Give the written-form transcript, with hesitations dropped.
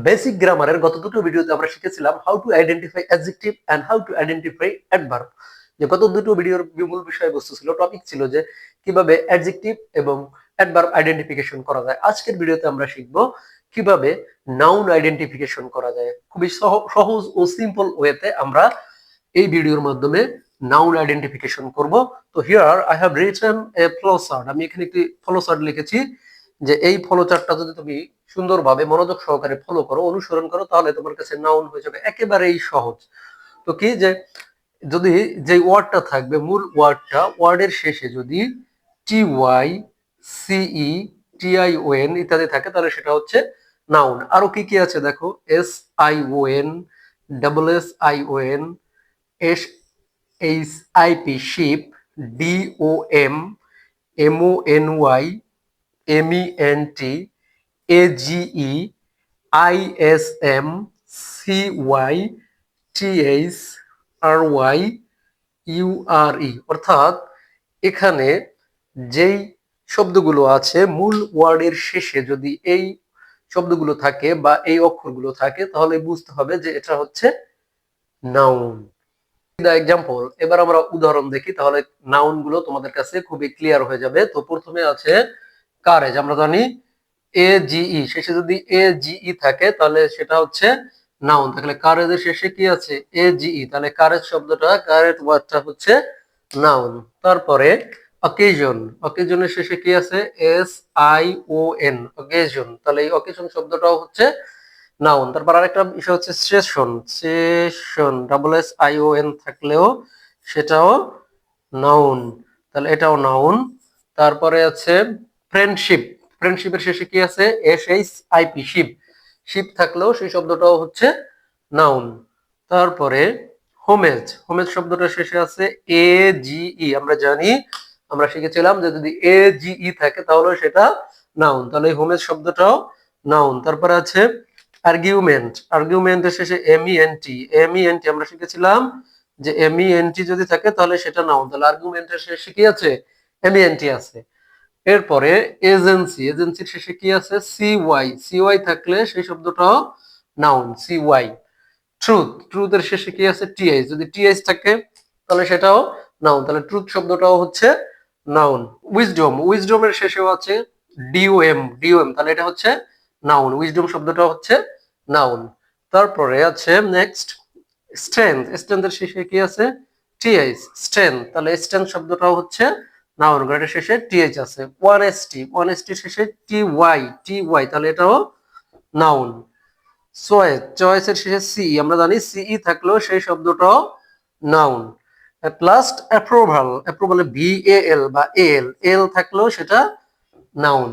Basic গ্রামারের গত দুটো ভিডিওতে আমরা শিখেছিলাম how to identify adjective and how to identify adverb. যে গত দুটো ভিডিওর মূল বিষয়বস্তু ছিল, টপিক ছিল যে কিভাবে অ্যাডজেক্টিভ এবং অ্যাডভার্ব আইডেন্টিফিকেশন করা যায়। আজকের ভিডিওতে আমরা শিখব কিভাবে নাউন আইডেন্টিফিকেশন করা যায়। খুবই সহজ ও সিম্পল ওয়েতে আমরা এই ভিডিওর মাধ্যমে নাউন আইডেন্টিফিকেশন করব। তো here I have written A flow chart. আমি এখানে একটি ফ্লো চার্ট লিখেছি, যে এই ফলো চার্টটা যদি তুমি সুন্দরভাবে মনোযোগ সহকারে ফলো করো, অনুসরণ করো, তাহলে তোমার কাছে নাউন হয়ে যাবে একেবারেই সহজ। তো কি যে যদি যে ওয়ার্ডটা থাকবে, মূল ওয়ার্ডটা, ওয়ার্ডের শেষে যদি টি ওয়াই, সিই, টিআইওএন ইত্যাদি থাকে, তাহলে সেটা হচ্ছে নাউন। আরো কি কি আছে দেখো, S I O N, double S I O N, S H I P ship, D O M, M O N Y, MENT, AGE, ISM, CY, TH, RY, URE। অর্থাৎ এখানে যেই শব্দগুলো আছে মূল ওয়ার্ডের শেষে যদি এই শব্দগুলো থাকে বা এই অক্ষরগুলো থাকে, তাহলে বুঝতে হবে যে এটা হচ্ছে নাউন। এক্সাম্পল, এবার আমরা উদাহরণ দেখি, তাহলে নাউন গুলো তোমাদের কাছে খুবই ক্লিয়ার হয়ে যাবে। তো প্রথমে আছে কারেজ। আমরা জানি AGE, শেষে যদি AGE থাকে তাহলে সেটা হচ্ছে নাউন। তাহলে কারেজের শেষে কি আছে, AGE, তাহলে কারেজ শব্দটা, কারেজ ওয়ার্ডটা হচ্ছে নাউন। তারপরে অকেশন, অকেশনের শেষে কি আছে, SION, অকেশন, তাহলে এই অকেশন শব্দটাও হচ্ছে নাউন। তারপর আরেকটা বিষয় হচ্ছে সেশন, সেশন, SSION থাকলেও সেটাও নাউন, তাহলে এটাও নাউন। তারপরে আছে ফ্রেন্ডশিপ, ফ্রেন্ডশিপের শেষে কি আছে, SHIP, শিপ, শিপ থাকলেও সেই শব্দটাও হচ্ছে নাউন। তারপরে হোমেজ, হোমেজ শব্দটার শেষে আছে AGE। আমরা জানি, আমরা শিখেছিলাম যে যদি AGE থাকে তাহলে সেটা নাউন, তাহলে হোমেজ শব্দটাও নাউন। তারপরে আছে আর্গুমেন্ট, আর্গুমেন্টের শেষে MENT, MENT আমরা শিখেছিলাম যে MENT যদি থাকে তাহলে সেটা নাউন, তাহলে আর্গুমেন্টের শেষে কি আছে, MENT আছে। এরপরে এজেন্সি, এজেন্সির শেষে কি আছে, CY, CY থাকলে সেই শব্দটাও নাউন, CY। ট্রুথ, ট্রুথের শেষে কি আছে, TH, যদি TH থাকে তাহলে সেটাও নাউন, তাহলে ট্রুথ শব্দটাও হচ্ছে নাউন। উইজডম, উইজডমের শেষেও আছে DOM, DOM, তাহলে এটা হচ্ছে নাউন, উইজডম শব্দটাও হচ্ছে নাউন। তারপরে আছে নেক্সট স্ট্রেংথ, স্ট্রেংথের শেষে কি আছে, TH, স্ট্রেংথ, তাহলে স্ট্রেংথ শব্দটাও হচ্ছে নাউন, এটার শেষে TH আছে। ওয়ানেস্টি, ওয়ানেস্টির শেষে TY, TY, তাহলে এটাও নাউন। চয়েস, চয়েসের শেষে সি, আমরা জানি সিই থাকলেও সেই শব্দটাও নাউন। এট লাস্ট অ্যাপ্রুভাল, অ্যাপ্রুভালে VAL বা AL, এল থাকলেও সেটা নাউন।